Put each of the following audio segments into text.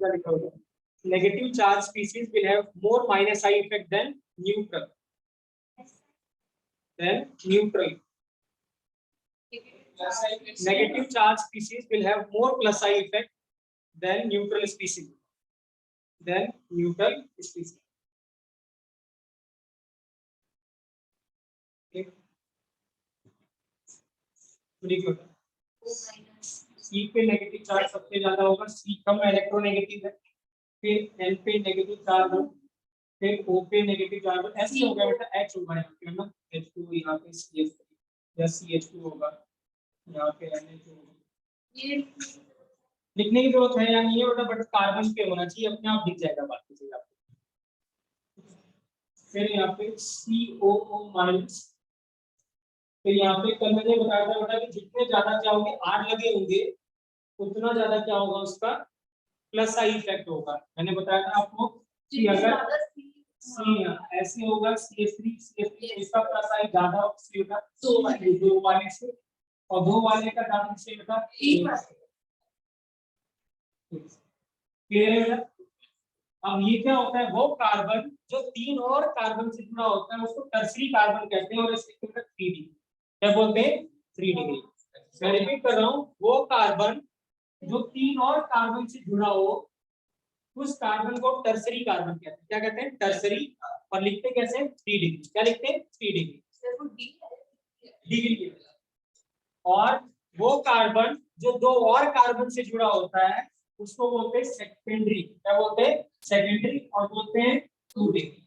क्या लिखा होगा? Negative charge species will have more minus I effect than neutral. Negative charge species will have more plus I effect than neutral species. Okay. C पे negative charge सबसे ज्यादा होगा, C कम electronegative है, फिर N पे नेगेटिव चार्ज हो, फिर O पे नेगेटिव चार्ज हो, ऐसे होगा बेटा, H होगा यहाँ पे, है ना, H2 यहाँ पे CH3 या CH2 होगा यहाँ पे, NH होगा। ये लिखने की जरूरत है या नहीं है बेटा, बट कार्बन पे होना चाहिए, अपने आप दिख जाएगा बाकी चीज आपको। फिर यहाँ पे COO माइनस, फिर यहाँ पे कल मैंने बताया था बेटा कि जितने ज्यादा क्या होंगे आर लगे होंगे उतना ज्यादा क्या होगा उसका प्लस आई इफेक्ट होगा। मैंने बताया था आपको कि अगर सी ऐसे होगा CH3 इसका प्लस आई ज्यादा होगा दो वाले से, और दो वाले का ज्यादा से बेटा क्लियर है। अब ये क्या होता है, वो कार्बन जो तीन और कार्बन से जुड़ा होता है उसको टर्सरी कार्बन कहते हैं, और इसके 3D क्या बोलते हैं, 3 डिग्री। मैं रिपीट कर रहा हूँ, वो कार्बन जो तीन और कार्बन से जुड़ा हो उस कार्बन को टर्सरी कार्बन कहते हैं। क्या कहते हैं, टर्सरी। और लिखते कैसे, 3 डिग्री। क्या लिखते हैं, 3 डिग्री। और वो कार्बन जो दो और कार्बन से जुड़ा होता है उसको बोलते हैं सेकेंडरी। क्या बोलते हैं, सेकेंडरी, और बोलते हैं 2 डिग्री।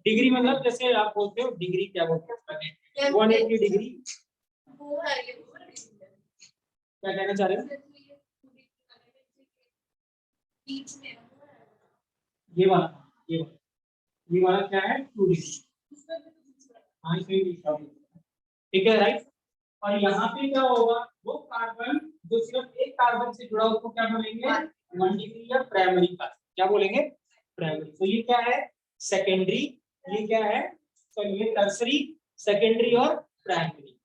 डिग्री मतलब जैसे आप बोलते हो डिग्री, क्या बोलते हैं 180 डिग्री। क्या कहना चाह रहे हो, ये वाला क्या है, 2 डिग्री। हाँ ठीक है, राइट। और यहाँ पे क्या होगा, वो कार्बन जो सिर्फ एक कार्बन से जुड़ा उसको क्या बोलेंगे, 1 डिग्री या प्राइमरी का। क्या बोलेंगे, प्राइमरी। तो ये क्या है, सेकेंडरी। ये क्या है, सॉरी ये टर्सरी, सेकेंडरी और प्राइमरी।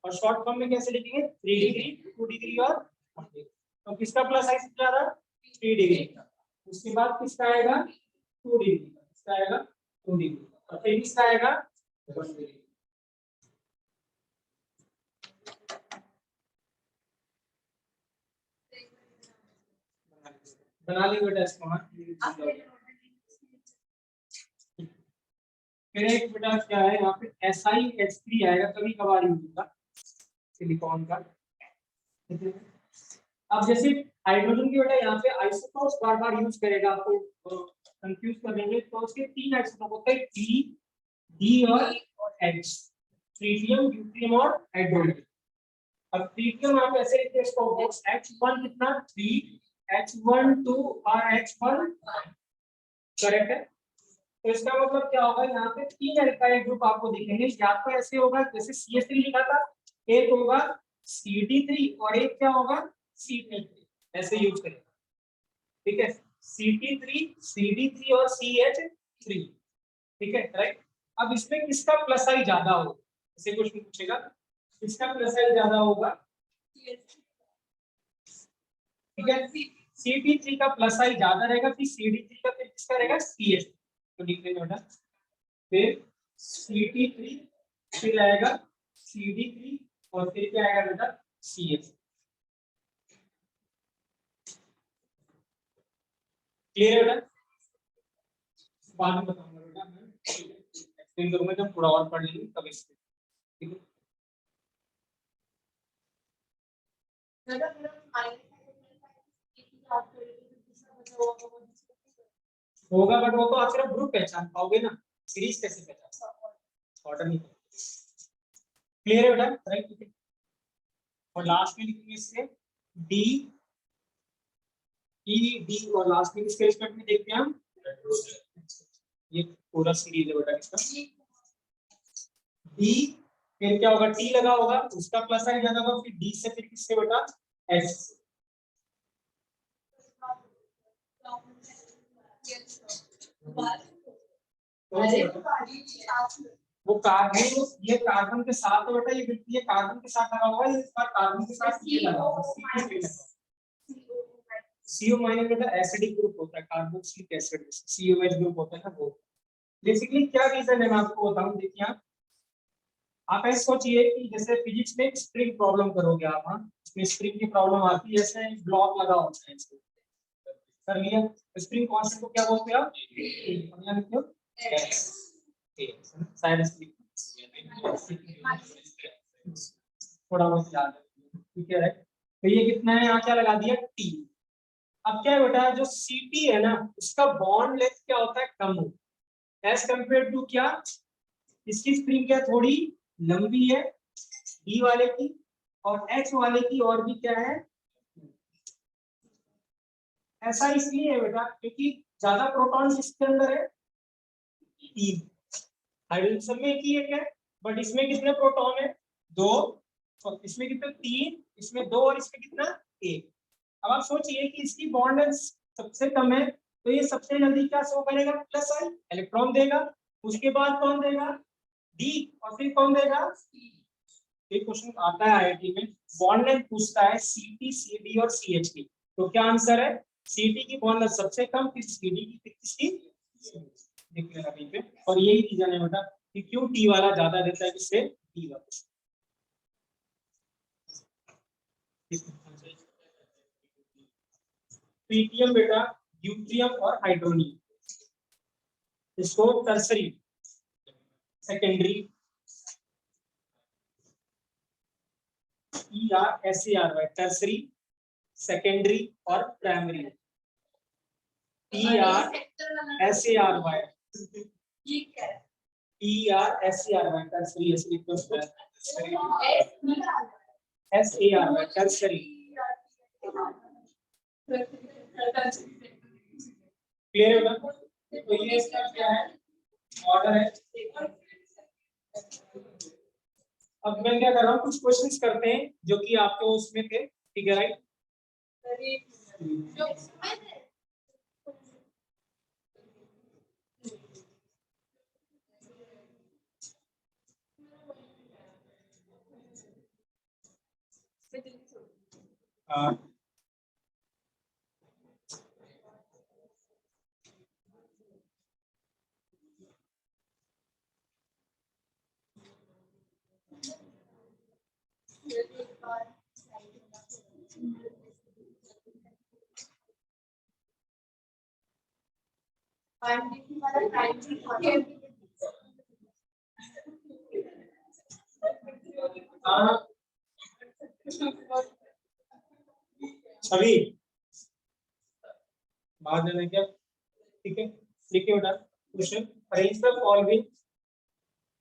और शॉर्ट फॉर्म में कैसे लिखेंगे, 3 डिग्री, 2 डिग्री और 1 डिग्री। तो किसका प्लस आई सबसे ज्यादा, 3 डिग्री का। उसके बाद किसका आएगा, 2 डिग्री का। किसका आएगा, 2 डिग्री। और फिर किसका आएगा, 1 डिग्री। बना ली बेटा इसको। फिर एक बेटा क्या है यहाँ पे SiH3 आएगा, कभी कभार यूज होगा सिलिकॉन का। अब जैसे हाइड्रोजन की बेटा यहाँ पे आइसोटोप्स बार बार यूज करेगा, आपको कंफ्यूज कर देंगे। तो उसके 3 आइसोटोप होते हैं, D और H, ट्रिटियम, ड्यूटेरियम और हाइड्रोजन। अब ट्रिटियम आप ऐसे लिखते हैं इसको, H1 कितना 3, H1 2 और H1 करेक्ट है। तो इसका मतलब क्या होगा, यहाँ पे 3 एल्काइल ग्रुप आपको दिखेंगे। या तो ऐसे होगा जैसे CH3 लिखा था, एक होगा CD3 और एक क्या होगा CH3, ऐसे यूज करेंगे। ठीक है, CT3, CD3 और CH3। ठीक है, राइट। अब इसमें किसका प्लस आई ज्यादा होगा, ऐसे क्वेश्चन पूछेगा, किसका प्लस आई ज्यादा होगा। ठीक है, CT3 का प्लस आई ज्यादा रहेगा, फिर CD3 का, फिर किसका रहेगा CH3। तो लिख लेंगे बेटा, फिर CT3, फिर आएगा CD3 और फिर क्या आएगा बेटा CH। क्लियर है बेटा, बाद में बताऊंगा बेटा, मैं एक्सप्लेन करूंगा जब थोड़ा और पढ़ लेंगे तब इससे। ठीक है, होगा, बट वो तो आप सिर्फ ग्रुप पहचान पाओगे ना, सीरीज कैसे पहचान, ऑर्डर नहीं। क्लियर है बेटा, राइट। और लास्ट में लिखेंगे इससे D E D, और लास्ट में इसके रिस्पेक्ट में देखते हैं हम, ये पूरा सीरीज है बेटा इसका। D, फिर क्या होगा, T लगा होगा, उसका प्लस साइन ज्यादा होगा, फिर D से फिर किससे बेटा H। वो कार्बन, ये कार्बन के साथ है बेटा, ये कार्बन के साथ लगा हुआ है, इस बार कार्बन के साथ ये लगा हुआ है। CO माइनस बेटा एसिडिक ग्रुप होता है, कार्बोक्सिलिक एसिड COH ग्रुप होता है ना वो। बेसिकली क्या रीजन है मैं आपको बताऊं, देखिए आप ऐसे सोचिए कि जैसे फिजिक्स में स्प्रिंग प्रॉब्लम करोगे आप, हाँ इसमें स्प्रिंग की प्रॉब्लम आती है, जैसे ब्लॉक लगा होता है इसको कर लिया, स्प्रिंग कांस्टेंट को क्या बोलते हैं आप, क्या लिखते हो शायद स्प्रिंग थोड़ा बहुत याद है, ठीक है। तो ये कितना है, यहाँ क्या लगा दिया T। अब क्या है बेटा, जो Ct है ना उसका बॉन्ड लेंथ क्या होता है, कम होता है एज कंपेयर टू क्या, इसकी स्प्रिंग क्या थोड़ी लंबी है D वाले की, और H वाले की और भी क्या है, ऐसा इसलिए है बेटा क्योंकि ज्यादा प्रोटॉन इसके अंदर है, तीन, हाइड्रोजन सब में एक ही एक है, बट इसमें कितने प्रोटॉन है, दो, तो इसमें कितने तीन, इसमें दो, और इसमें कितना एक। अब आप सोचिए कि इसकी बॉन्ड लेंथ सबसे कम है, तो ये सबसे जल्दी क्या शो करेगा, प्लस आई इलेक्ट्रॉन देगा, उसके बाद कौन देगा डी, और फिर कौन देगा। एक क्वेश्चन आता है आईआईटी में, बॉन्ड लेंथ पूछता है Ct Cd और CH की, तो क्या आंसर है, Ct की बॉन्ड लेंथ सबसे कम, फिर Cd की, फिर किसकी, देख लेना कहीं पे। और यही रीजन है बेटा कि क्यों T वाला ज्यादा देता है किससे, D वाला। ट्रिटियम बेटा ड्यूट्रियम और हाइड्रोनियम, इसको tertiary secondary ERSARY tertiary secondary और primary ERSARY tertiary SARY tertiary. Clear है ना, तो ये इसका क्या है ऑर्डर है। अब मैं क्या कर रहा हूँ, कुछ क्वेश्चंस करते हैं जो कि आपके उसमें थे, ठीक है राइट। छवि बात देना क्या, ठीक है लिखिए बेटा question, arrange the following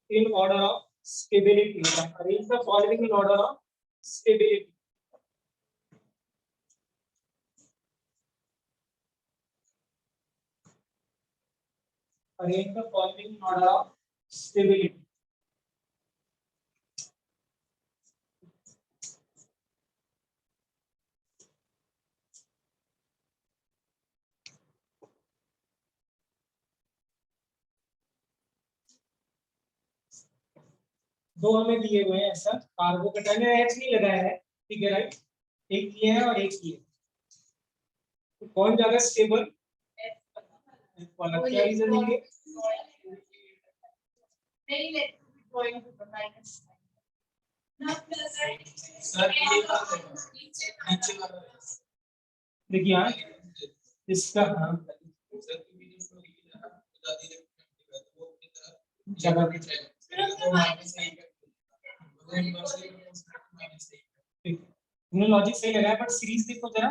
in order of stability, arrange the following in order of stability. Arrange the following in order of stability. दो हमें दिए हुए हैं ऐसा, कार्बोकेटाइन में H नहीं लगाया है, ठीक है राइट, एक ये है और एक ये, तो कौन ज्यादा स्टेबल, क्या रीजन देंगे, देखिए हाँ इसका हाँ जगह लॉजिक सही लगा है, बट सीरीज देखो जरा,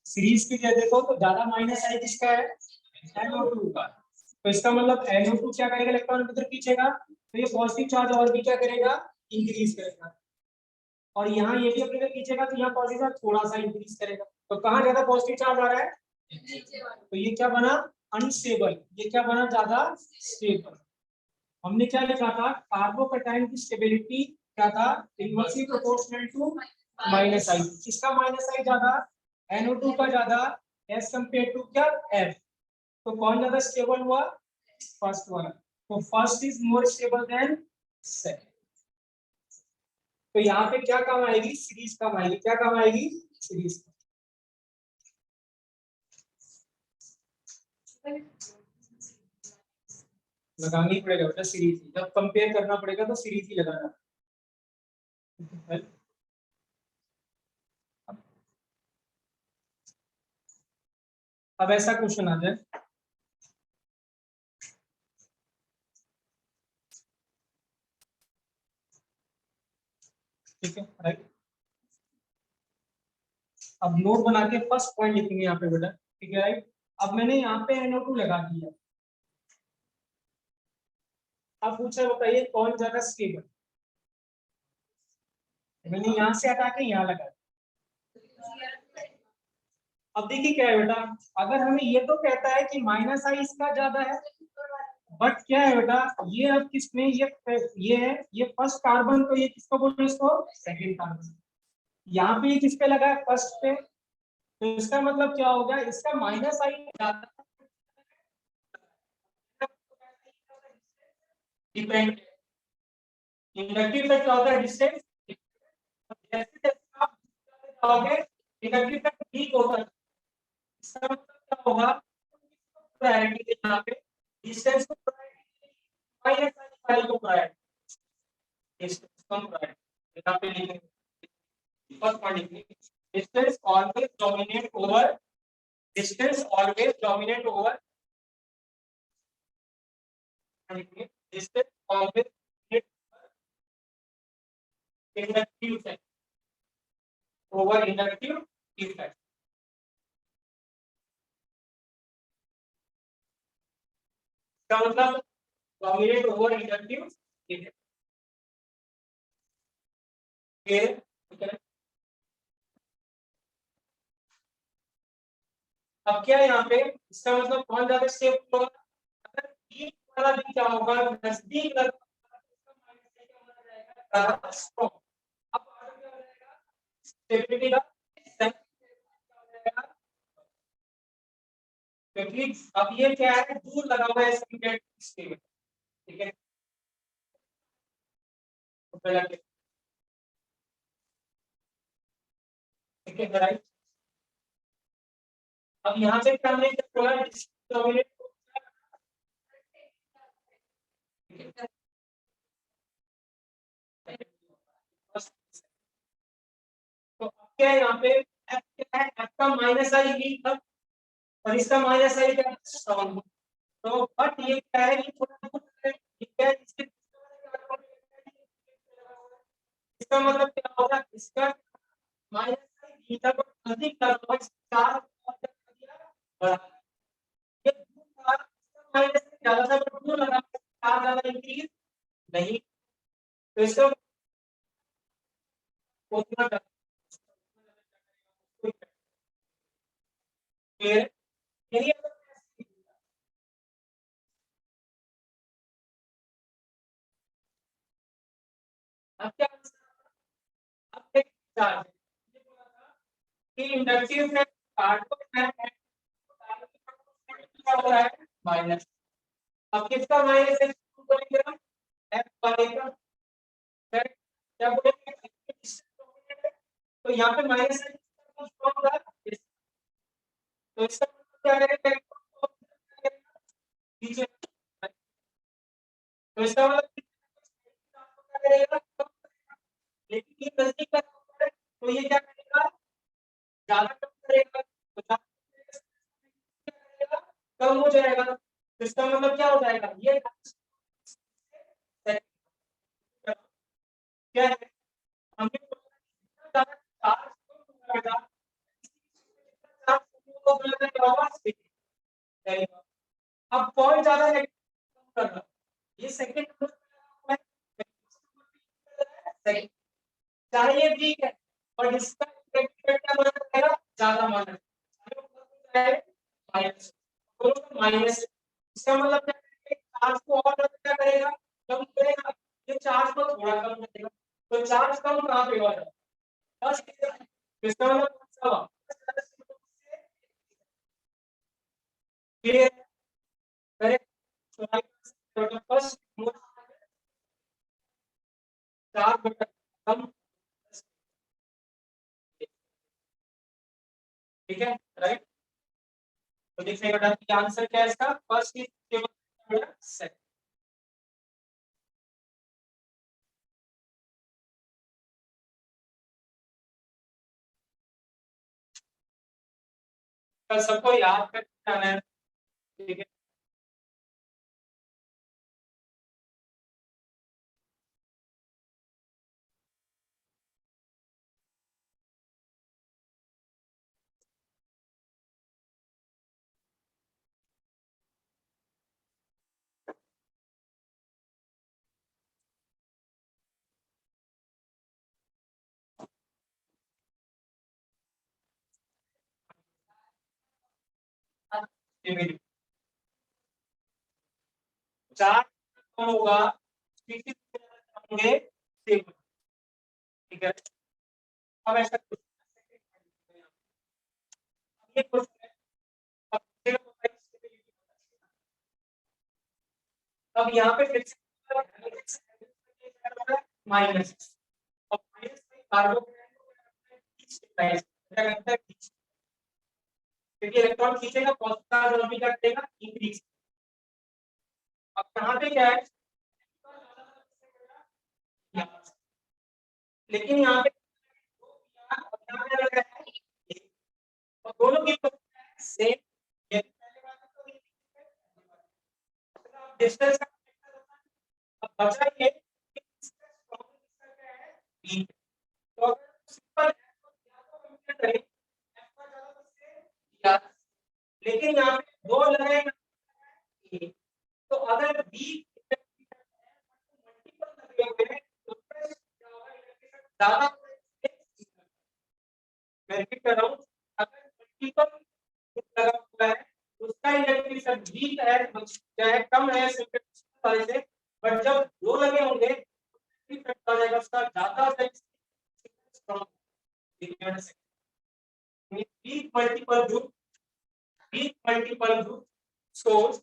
सीरीज की देखो तो ज्यादा माइनस आई किसका है, NO2 का, तो इसका मतलब NO2 क्या करेगा, इलेक्ट्रॉन उधर खींचेगा, तो ये पॉजिटिव चार्ज और भी क्या करेगा, इंक्रीज करेगा, और यहाँ ये भी अपने खींचेगा तो यहाँ पॉजिटिव चार्ज थोड़ा सा इंक्रीज करेगा, तो कहाँ ज्यादा पॉजिटिव चार्ज आ रहा है, तो ये क्या बना अनस्टेबल, ये क्या बना ज्यादा स्टेबल। हमने क्या लिखा था, कार्बोकेटाइन की स्टेबिलिटी क्या था, इनवर्सली प्रोपोर्शनल टू माइनस आई, किसका माइनस आई ज्यादा, NO2 का ज्यादा एज कंपेयर टू क्या F, तो कौन ज्यादा स्टेबल हुआ, फर्स्ट वाला, तो first is more stable then second. तो यहाँ पे क्या काम आएगी, सीरीज काम आएगी। क्या काम आएगी, सीरीज। लगाना ही पड़ेगा बेटा सीरीज, जब कंपेयर करना पड़ेगा तो सीरीज ही लगाना। अब ऐसा क्वेश्चन आ जाए, ठीक है राइट। अब नोट बना के फर्स्ट पॉइंट लिखेंगे यहाँ पे बेटा, ठीक है राइट। अब मैंने यहाँ पे NO2 लगा दिया। अब पूछा बताइए कौन ज्यादा स्टेबल। मैंने यहाँ से हटा के यहाँ लगा। अब देखिए क्या है बेटा, अगर हमें ये तो कहता है कि माइनस आई इसका ज्यादा है, बट क्या है बेटा, ये अब किसमें, ये है, ये फर्स्ट कार्बन, तो ये किसको बोलते हैं, इसको सेकंड कार्बन। यहाँ पे किस पे लगा है, फर्स्ट पे, तो इसका मतलब क्या होगा, इसका माइनस आई ज्यादा डिपेंड। इंडक्टिव इफेक्ट क्या होता है, डिस्टेंस। जैसे जैसे आप जाओगे इंडक्टिव इफेक्ट वीक होता है। इसका मतलब क्या होगा, प्रायोरिटी के यहाँ पे डिस्टेंस को प्रायोरिटी, माइनस आई वाली को प्रायोरिटी, डिस्टेंस कम प्रायोरिटी। यहाँ पे लिखेंगे फर्स्ट पॉइंट लिखेंगे, distance always dominate over, distance always dominate over, distance always inductive effect, over inductive effect. इसका मतलब डोमिनेट ओवर इंडक्टिव इफेक्ट। अब क्या है यहाँ पे, इसका मतलब कौन ज्यादा स्टेबल होगा, अगर बीच वाला भी क्या होगा, नजदीक लगता है स्ट्रॉन्ग। अब आगे क्या हो जाएगा, स्टेबिलिटी का क्योंकि अब ये क्या है, दूर लगा हुआ है इसके स्टेबल, ठीक है। तो पहला ठीक है राइट। अब यहाँ पे क्या हमने क्या बोला, डोमिनेट। तो अब क्या है यहाँ पे, F क्या है, F का माइनस आई वीक था और इसका माइनस आई क्या स्ट्रॉन्ग। तो बट ये क्या है, ये थोड़ा दूर है, ठीक है। इसका मतलब क्या होगा, इसका माइनस आई वी तक अधिक था, तो 4 बड़ा, ये दूर था, इसका माइनस ज्यादा था तो दूर लगा, 4 ज्यादा इंक्रीज नहीं, तो इसका उतना क्लियर। यही अब क्या, अब एक चार्ज कि इंडक्टिव इफेक्ट कार्बन है, क्या हो रहा है माइनस। अब किसका माइनस है, बोलेंगे हम एफ वाले का, क्या बोलेंगे, तो यहाँ पे माइनस है तो इसका क्या करेंगे, पीछे, तो इसका मतलब क्या करेगा, लेकिन ये नजदीक का है तो ये क्या करेगा, ज्यादा कम करेगा, तो कम हो जाएगा, तो इसका मतलब क्या हो जाएगा, ये क्या है, हमने अब कौन ज्यादा कर रहा, ये सेकंड नंबर सेकंड, चाहे ये वीक है और इसका क्या माना जाएगा, ज्यादा माना जाएगा, माइनस, माइनस। इसका मतलब क्या है, चार्ज को और क्या करेगा, कम करेगा, ये चार्ज को थोड़ा कम करेगा, तो चार्ज कम कहाँ पे होगा, बस इसका मतलब कौन सा, क्लियर, करेक्ट। फर्स्ट चार बटा कम ठीक है, राइट। तो देखिए बेटा कि आंसर क्या है इसका, फर्स्ट इज सेकंड। कल सबको याद करके आना है, ठीक है। ये मेरी चार कौन होगा, होंगे सेम, ठीक है। अब ऐसा कुछ ये क्वेश्चन है, अब अब यहाँ पे फिर से माइनस, और माइनस कार्बोक्सिलाइज क्या करता है, क्योंकि इलेक्ट्रॉन खींचेगा पॉजिटिव चार्ज और भी क्या करेगा, इंक्रीज। अब यहाँ पे क्या है, लेकिन यहाँ पे और दोनों की सेम, डिस्टेंस का अब बचा ये बी। तो अगर सिंपल कंपेयर करें लेकिन यहाँ पे दो लगाए, तो अगर बी मल्टीपल लगे हुए हैं तो ज्यादा, मैं रिपीट कर रहा हूँ, अगर मल्टीपल लगा हुआ है उसका इलेक्ट्रिक सर्किट वीक है, चाहे कम है वाले से, बट जब दो लगे होंगे इफेक्ट आ जाएगा उसका ज्यादा strong. Weak multiple group, weak multiple group source,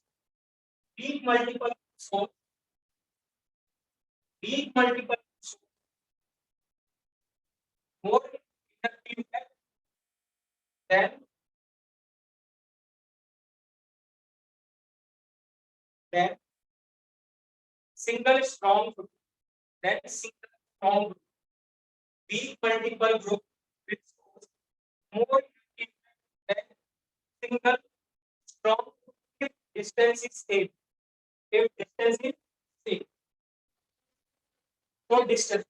weak multiple source, weak multiple more effective than than single strong group, than single strong group. Weak multiple group with source more effective than single strong group if distance is same. If distance is same, so distance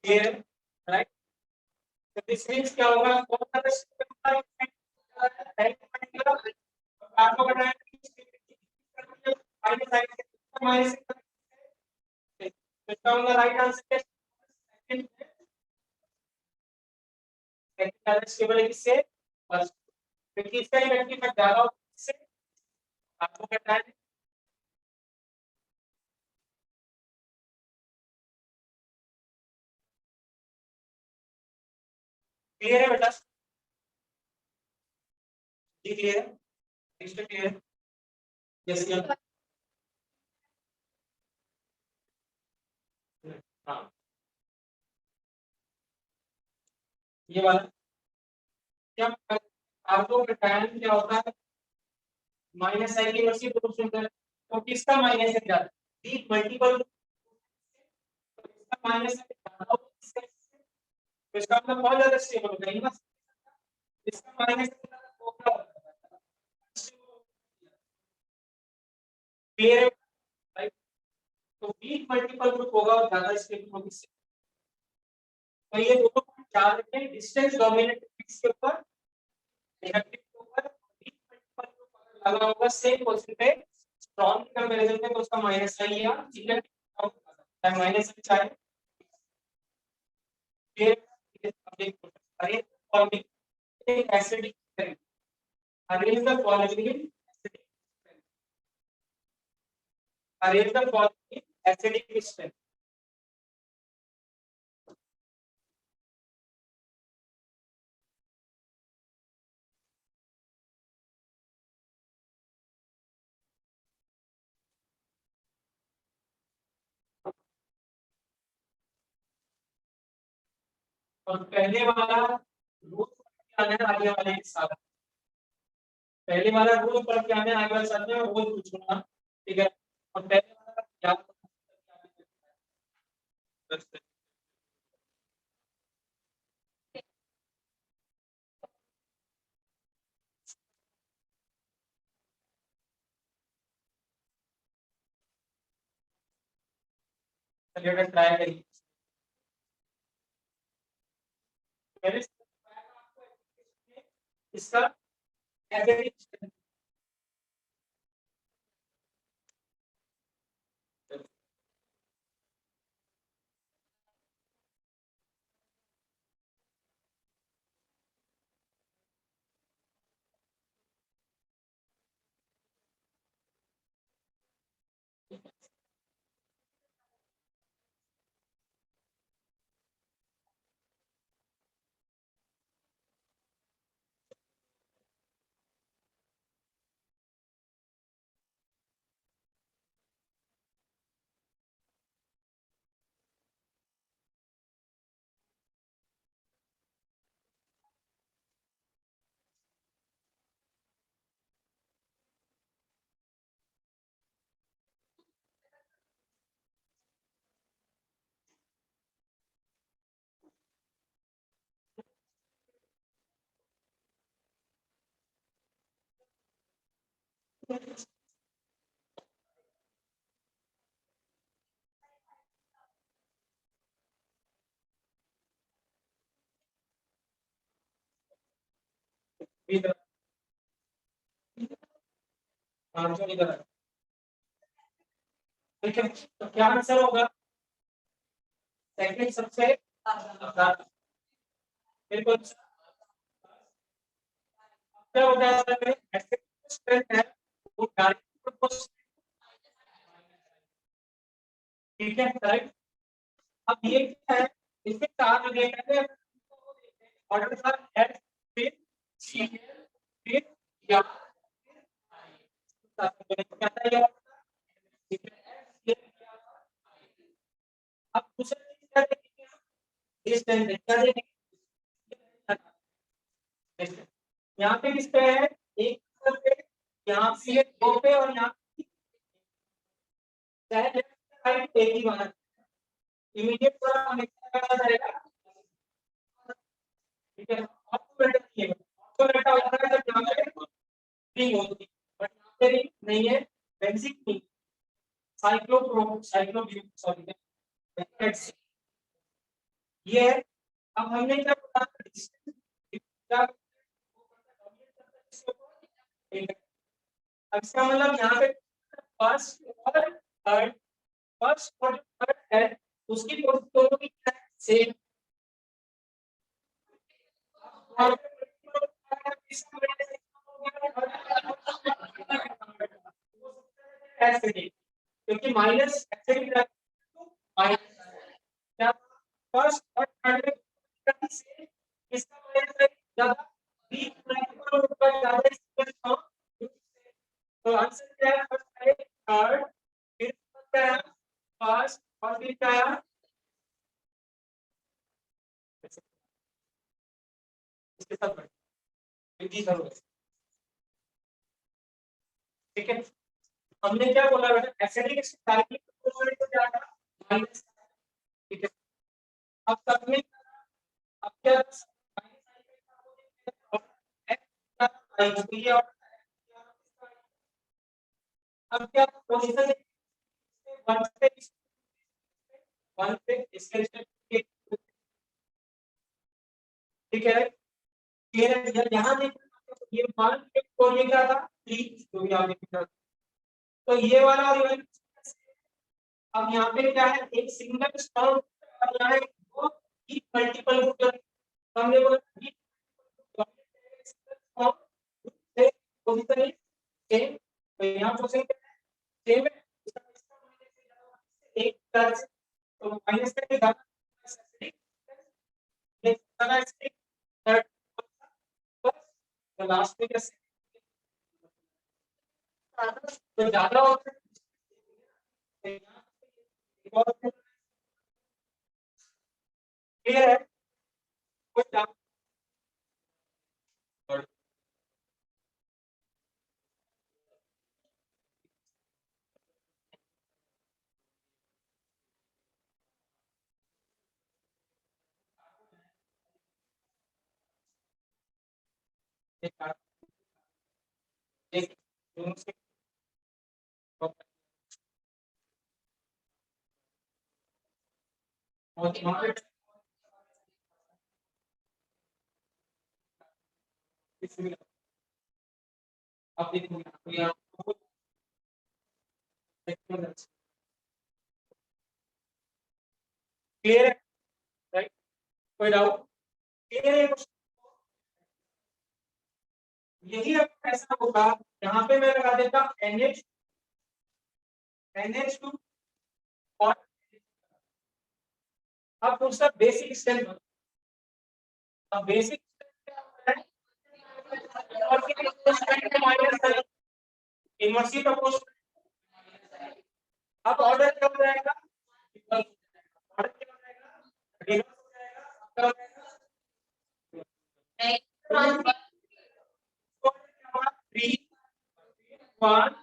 here, right? So this means क्या होगा, कौन सा आपको बताया minus इसका होगा right answer second, second stable है किससे, फर्स्ट, क्योंकि इसका इलेक्ट्रिक इफेक्ट ज्यादा होगा इससे, आपको पता है। क्लियर है बेटा, जी क्लियर है, नेक्स्ट क्लियर है, यस यस, हाँ ये वाला क्या, आपको टाइम क्या होता है, माइनस साइन की वैल्यू दो सुनते हैं, तो किसका माइनस है ज्यादा, बी मल्टीपल, तो इसका माइनस है ज्यादा होगा, तो इसका मतलब बहुत ज्यादा स्टेबल होगा, ये बस इसका माइनस होगा, क्लियर है राइट। तो वीक मल्टीपल ग्रुप होगा और ज्यादा स्टेबल होगी, तो ये दोनों पॉइंट याद रखें, डिस्टेंस डोमिनेट फिक्स के ऊपर, नेगेटिव के ऊपर, वीक मल्टीपल ग्रुप अगर लगा होगा सेम पोजीशन पे स्ट्रॉन्ग के कंपैरिजन में, तो उसका माइनस आई या चाहे माइनस चाहे फिर अरे फॉर्मिंग एक acidic, arrange the following, arrange the following acidic strength. और पहले वाला रोज पढ़ के आना है आगे वाले के साथ, पहले वाला रोज पढ़ के आना है आगे वाले साथ में रोज पूछूंगा, ठीक है। और पहले वाला याद चलिए ट्राई करिए। मैंने इसका एवरेज इधर आंसर इधर है। ठीक है, तो क्या आंसर होगा? सेकंड सबसे ज्यादा। बिल्कुल क्या होता है असल में ऐसे स्ट्रेंथ है वो डायरेक्ट प्रोपोर्शनल, ठीक है राइट। अब ये क्या है, इसमें चार रिलेटेड है, ऑर्डर था एच फिर सी फिर या क्या था ये, अब दूसरा चीज क्या देखेंगे, इस टाइम क्या देखेंगे, यहाँ पे किस पे है, एक पे, यहाँ पे है दो पे, और यहाँ पे राइट एक ही बना, इमीडिएट पर हमें क्या पता चलेगा, ठीक है। आपको बेटा नहीं है, आपको बेटा होता है जब यहाँ पे रिंग होती है, बट यहाँ पे रिंग नहीं है, बेंजीन नहीं, साइक्लोप्रोप साइक्लोब्यूट सॉरी ये है। अब हमने क्या बोला, डिस्टेंस क्या, अब इसका मतलब यहाँ पे फर्स्ट और थर्ड, फर्स्ट और थर्ड है उसकी दोनों की सेम, क्योंकि माइनस माइनस क्या, फर्स्ट और थर्ड में सेम, इसका माइनस ज्यादा बी पर ज्यादा इसका, तो आंसर क्या है, फर्स्ट है थर्ड, फिर क्या है फर्स्ट, और फिर क्या है इसके साथ बढ़, ठीक है। हमने क्या बोला बेटा, एसिडिक साइक्लिक प्रोपोर्शनल तो क्या था माइनस, ठीक है। अब सबमिट, अब क्या माइनस, अब क्या पोजीशन वन पे, वन पे इसके, ठीक है। फिर यहाँ देखो ये वन और ये क्या था थ्री, जो भी आपने लिखा, तो ये वाला और ये वाला, अब यहाँ पे क्या है एक सिंगल स्ट्रॉन्ग और यहाँ है दो मल्टीपल ग्रुप, तो हमने बोला पोजीशन सेम, तो यहाँ पोजीशन सेम है, एक प्लस, तो माइनस का ज्यादा थर्ड, तो लास्ट में कैसे तो ज्यादा होता है, क्लियर है। एक एक दोनों से और यहाँ पे आप देखोगे यहाँ क्लियर है, राइट? कोई डाउट? क्लियर है? यही अब ऐसा होगा, यहाँ पे मैं लगा देता NH2 और अब दूसरा बेसिक स्टेप। अब बेसिक इनवर्सली प्रोपोर्शनल। अब ऑर्डर क्या हो जाएगा? ऑर्डर क्या हो जाएगा? रिवर्स हो जाएगा। क्या हो जाएगा? 3 1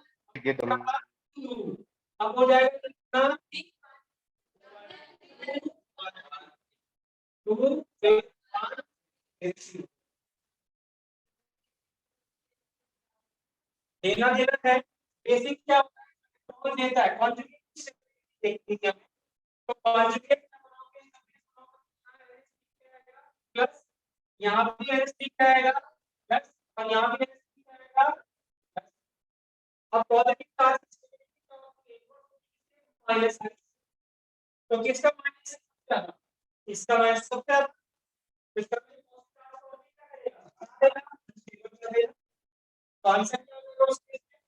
2। अब हो जाएगा कितना? 2 1 देना देना है। बेसिक क्या होता है? कौन देता है? कॉन्जुगेट देखते हैं। तो कॉन्जुगेट प्लस यहाँ भी एनएसटी आएगा प्लस और यहाँ भी एनएसटी आएगा। अब पॉजिटिव चार्ज माइनस है, तो किसका माइनस सबसे ज्यादा? इसका माइनस सबसे ज्यादा। इसका आंसर क्या होगा उस केस में?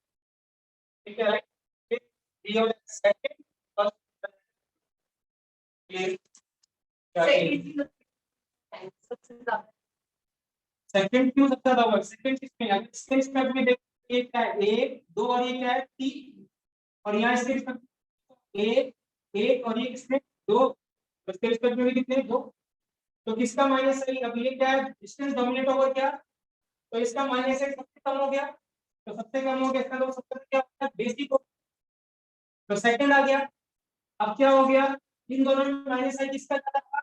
ठीक है, राइट? फिर डी हो जाएगा सेकंड और ये सेकंड क्यों सबसे ज्यादा होगा? सेकंड किसमें है? इसके स्टेप में देखो, ये क्या है? 1 2 और ये क्या है? 3। और यहाँ इसके स्टेप 1 1 और ये किसमें 2। तो इसके स्टेप में भी कितने? 2। तो किसका माइनस है? अब ये क्या है? डिस्टेंस डोमिनेट ओवर क्या? तो इसका माइनस एक सबसे कम हो गया। तो सबसे कम हो गया, इसका तो सबसे क्या होता है? बेसिक हो। तो सेकंड आ गया। अब क्या हो गया? इन दोनों में माइनस है, किसका ज्यादा था?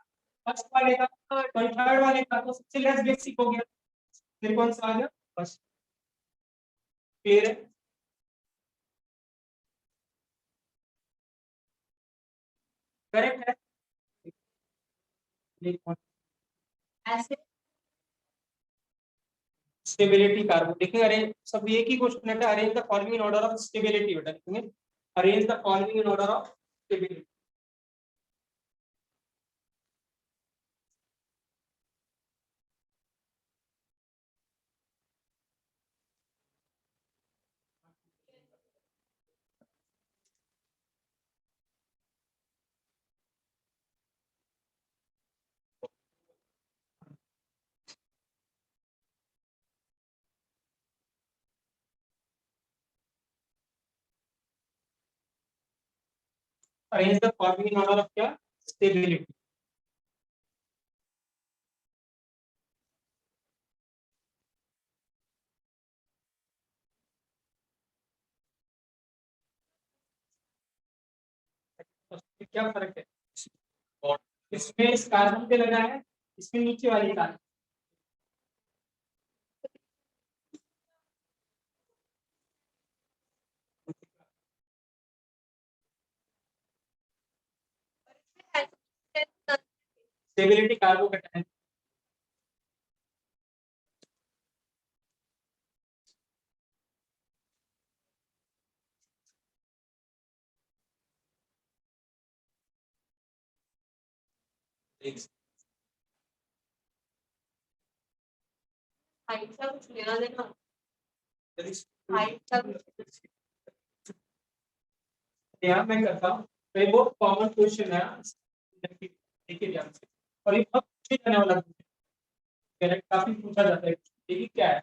फर्स्ट वाले का। तो थर्ड वाले का, तो सबसे लेस बेसिक हो गया। फिर कौन सा आ गया? फर्स्ट। क्लियर है? करेक्ट है? ऐसे स्टेबिलिटी कार्बन देखिए, अरेंज सब एक ही क्वेश्चन है। Arrange the following in order of stability बेटा लिखेंगे। Arrange the following in order of stability. Arrange the following in order of क्या? स्टेबिलिटी। क्या फर्क है? और इसमें इस कार्बन पे लगा है, इसमें नीचे वाली कार्बन। Stability carbocation. हाइट का कुछ लेना देना? हाइट का यहाँ मैं करता हूँ। तो ये बहुत कॉमन क्वेश्चन है, देखिए ध्यान से। और ये बहुत पूछे जाने वाला क्वेश्चन है, काफी पूछा जाता है। देखिए क्या है,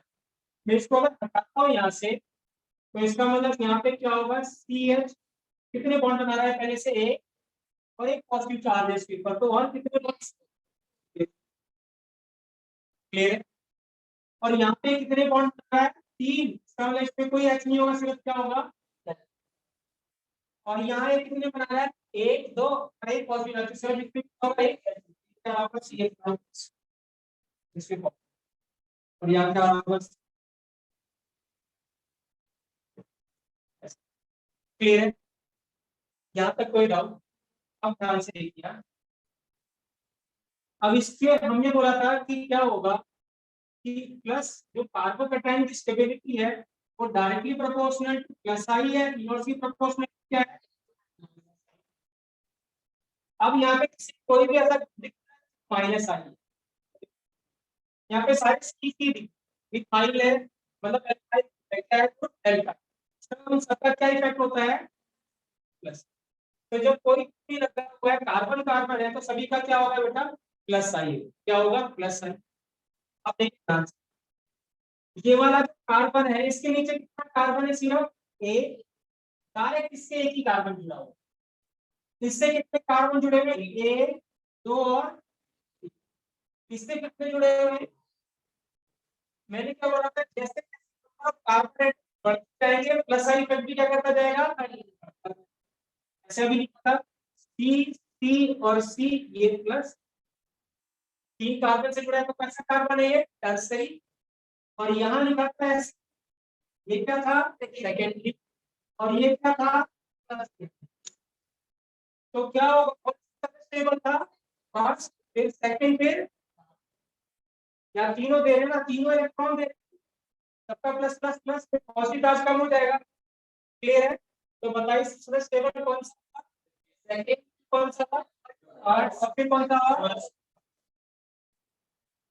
मैं इसको अगर हटाता हूँ यहाँ से, तो इसका मतलब यहाँ पे क्या होगा? CH कितने बॉन्ड बना रहा है? पहले से एक और एक पॉजिटिव चार्ज है इसके ऊपर, तो और कितने बॉन्ड? क्लियर है? और यहाँ पे कितने बॉन्ड बना रहा है? 3। इसका मतलब इसमें कोई H नहीं होगा, सिर्फ क्या होगा? और यहाँ एक कितने बना रहा है? 1 2 और एक पॉजिटिव चार्ज, सिर्फ इसमें होगा एक H। इसके अलावा CH इसमें और यहाँ क्या होगा, क्लियर है? यहाँ तक कोई डाउट? अब ध्यान से देखिए। अब इसके हमने बोला था कि क्या होगा कि प्लस जो कार्बोकैटायन की स्टेबिलिटी है वो डायरेक्टली प्रोपोर्शनल टू प्लस आई है, इनवर्सली प्रोपोर्शनल क्या है। अब यहाँ पे किसी कोई भी ऐसा माइनस आई है, यहाँ पे सारे सी की मिथाइल है, मतलब एल्काइल है तो एल्काइल, सबका क्या इफेक्ट होता है, प्लस। तो जब कोई भी लगा हुआ है कार्बन कार्बन है तो सभी का क्या होगा बेटा, प्लस आई, क्या होगा, प्लस आई। अब देखिए ध्यान से, ये वाला जो कार्बन है इसके नीचे कितना कार्बन है, सिर्फ एक, डायरेक्ट इससे एक ही कार्बन जुड़ा हुआ, इससे कितने कार्बन जुड़े हुए, एक, दो और तीन। इससे कितने जुड़े हुए हैं, मैंने क्या बोला था, जैसे कार्बन बढ़ते जाएंगे प्लस आई इफेक्ट भी क्या करता जाएगा, ऐसा भी लिखा था, सी सी और सी, ये प्लस, तीन कार्बन से जुड़ा है तो कैसा कार्बन है ये, टर्सरी। और यहाँ लिखा था ये क्या था, सेकेंडरी, और ये क्या था, तो क्या होगा, स्टेबल था, फर्स्ट फिर सेकंड फिर, या तीनों दे रहे ना, तीनों इलेक्ट्रॉन दे रहे, सबका प्लस प्लस प्लस, फिर पॉजिटिव चार्ज कम हो जाएगा, क्लियर है? तो बताइए सबसे स्टेबल कौन सा था, सेकंड कौन सा था, और सबसे कौन सा था,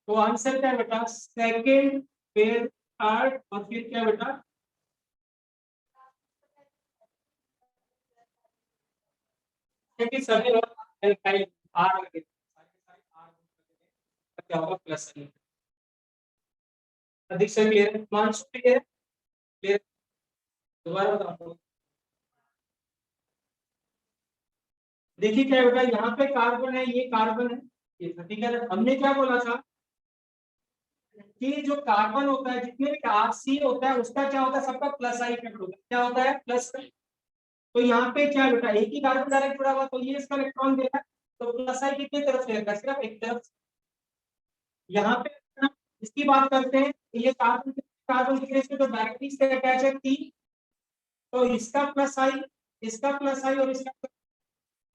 तो आंसर क्या है बेटा, सेकंड फिर थर्ड और फिर क्या बेटा, क्योंकि सभी लोग एल्काइल आर लगे, क्या होगा, प्लस आई। अधिक से क्लियर है, मानसू क्लियर है, क्लियर, दोबारा बताओ। देखिए क्या बेटा, यहाँ पे कार्बन है, ये कार्बन है, ये था, ठीक है ना? हमने क्या बोला था कि जो कार्बन होता है, जितने भी आरसी होता है उसका क्या होता है, सबका प्लस आई इफेक्ट होता है, क्या होता है, प्लस। तो यहाँ पे क्या बेटा, एक ही कार्बन डायरेक्ट जुड़ा हुआ, तो ये इसका इलेक्ट्रॉन दे रहा है, तो प्लस आई कितनी तरफ से है, सिर्फ एक तरफ। यहाँ पे हम इसकी बात करते हैं, तो ये कार्बन कितने से तो डायरेक्टली से अटैच है तीन, तो इसका प्लस आई, इसका प्लस आई और इसका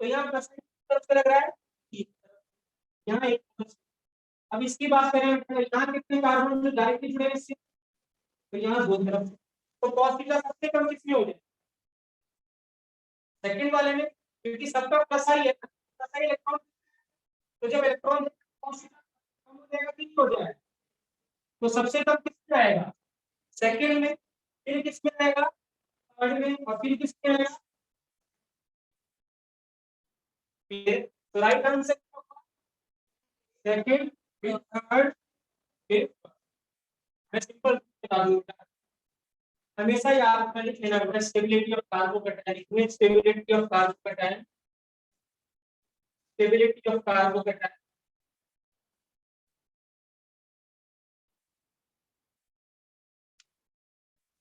तो यहाँ प्लस आई तरफ से लग रहा है तीन, यहाँ एक तरफ से। अब इसकी बात करें तो यहाँ कितने कार्बन जो डायरेक्टली जुड़े हैं इससे, तो यहाँ दो तरफ से। तो cos थीटा सबसे कम किसमें हो जाए, सेकंड वाले में, क्योंकि सबका प्लस आई है, प्लस आई इलेक्ट्रॉन, तो जब इलेक्ट्रॉन cos थीटा कम हो जाएगा तीन हो जाएगा, तो सबसे कम किसमें आएगा, सेकंड में, फिर किसमें आएगा, थर्ड में, और फिर किसमें आएगा, फिर। तो राइट आंसर सेकंड फिर थर्ड फिर fourth। मैं सिंपल बता दूं, हमेशा याद रखना, लिख लेना बेटा, stability of carbocation, stability of carbocation, stability of carbocation,